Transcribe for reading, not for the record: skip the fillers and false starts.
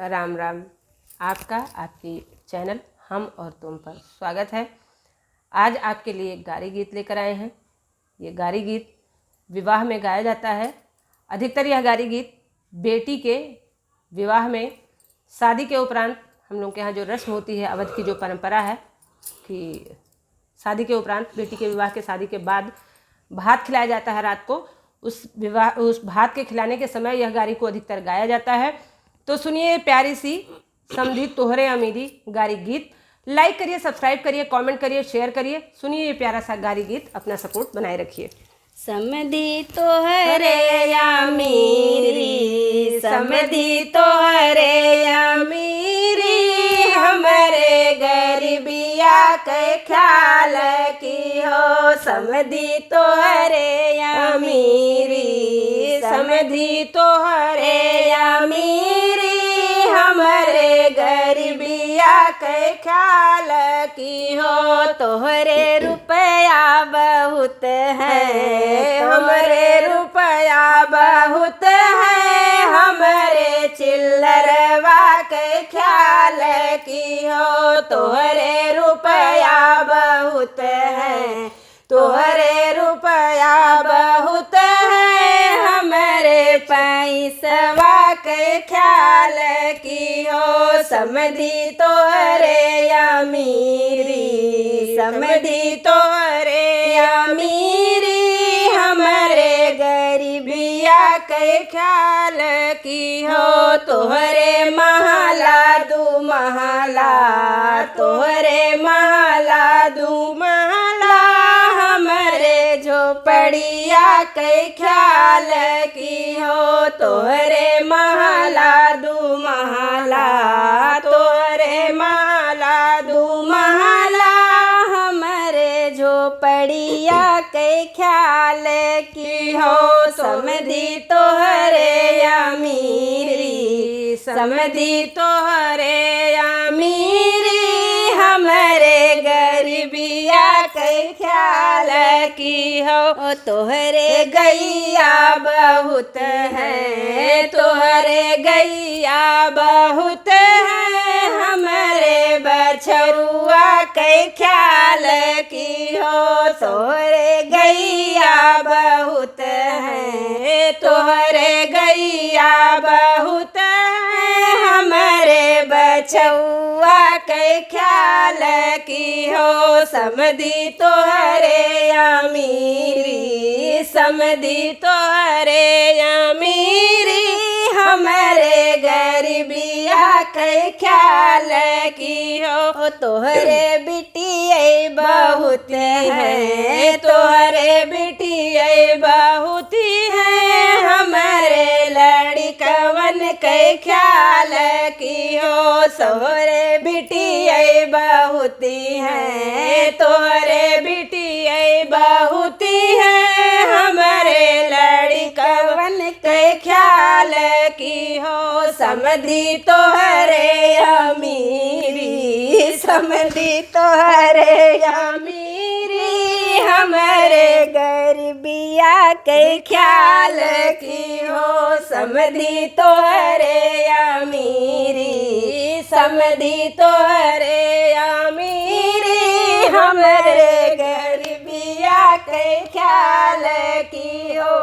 राम राम। आपका आपकी चैनल हम और तुम पर स्वागत है। आज आपके लिए एक गारी गीत लेकर आए हैं। ये गारी गीत विवाह में गाया जाता है। अधिकतर यह गारी गीत बेटी के विवाह में, शादी के उपरांत हम लोग के यहाँ जो रस्म होती है, अवध की जो परंपरा है कि शादी के उपरांत बेटी के विवाह के शादी के बाद भात खिलाया जाता है रात को। उस भात के खिलाने के समय यह गारी को अधिकतर गाया जाता है। तो सुनिए प्यारी सी समधी तोहरे अमीरी गारी गीत। लाइक करिए, सब्सक्राइब करिए, कमेंट करिए, शेयर करिए। सुनिए ये प्यारा सा गारी गीत, अपना सपोर्ट बनाए रखिए। समधी तोहरे अमीरी, समधी तोहरे अमीरी, हमरे गरीबिया के ख्याल की हो। समधी तोहरे अमीरी, समधी तोहरे अमीरी, हमरे गरीबिया के ख्याल की हो। तोहरे रुपया बहुत है, हमरे रुपया बहुत है, हमरे चिल्लरवा के ख्याल की हो। तोहरे रुपया बहुत है, तोहरे रुपया बहुत है, हमरे पैसवा के ख्याल की हो। समधी तोहरे अमीरी, समधी तोहरे अमीरी, हमरे गरीबिया के ख्याल की हो। तोहरे महला दू महला, तोहरे महला दू महला, हमरे झोपड़िया के ख्याल की हो। तोहरे महला दू महला, तोहरे महला दू महला, हमरे झोपड़िया के ख्याल की हो। समधी तोहरे अमीरी, समधी तोहरे अमीरी, हमरे गरीबिया के ख्याल की हो। तोहरे गैया बहुत है, तोहरे गैया बहुत है, हमरे बछरुआ के ख्याल की हो। तोहरे गैया बहुत है, तोहरे गैया बहुत है, हमरे बछुआ के ख्याल की हो। समधी तोहरे अमीरी, समधी तोहरे अमीरी, हमरे गरीबिया के ख्याल की हो। तोहरे बिटिया बहुत है, तोहरे बिटिया बहुत है, हमरे लड़कवन के ख्याल की हो। तोहरे बिटिया बहुत है, तोहरे बिटिया बहुत है, हमरे लड़कवन के ख्याल की हो। समधी तोहरे अमीरी, समधी तोहरे अमीरी, हमरे गरीबिया के ख्याल की हो। समधी तोहरे अमीरी, समधी तोहरे अमीरी, हमरे गरीबिया के ख्याल की हो।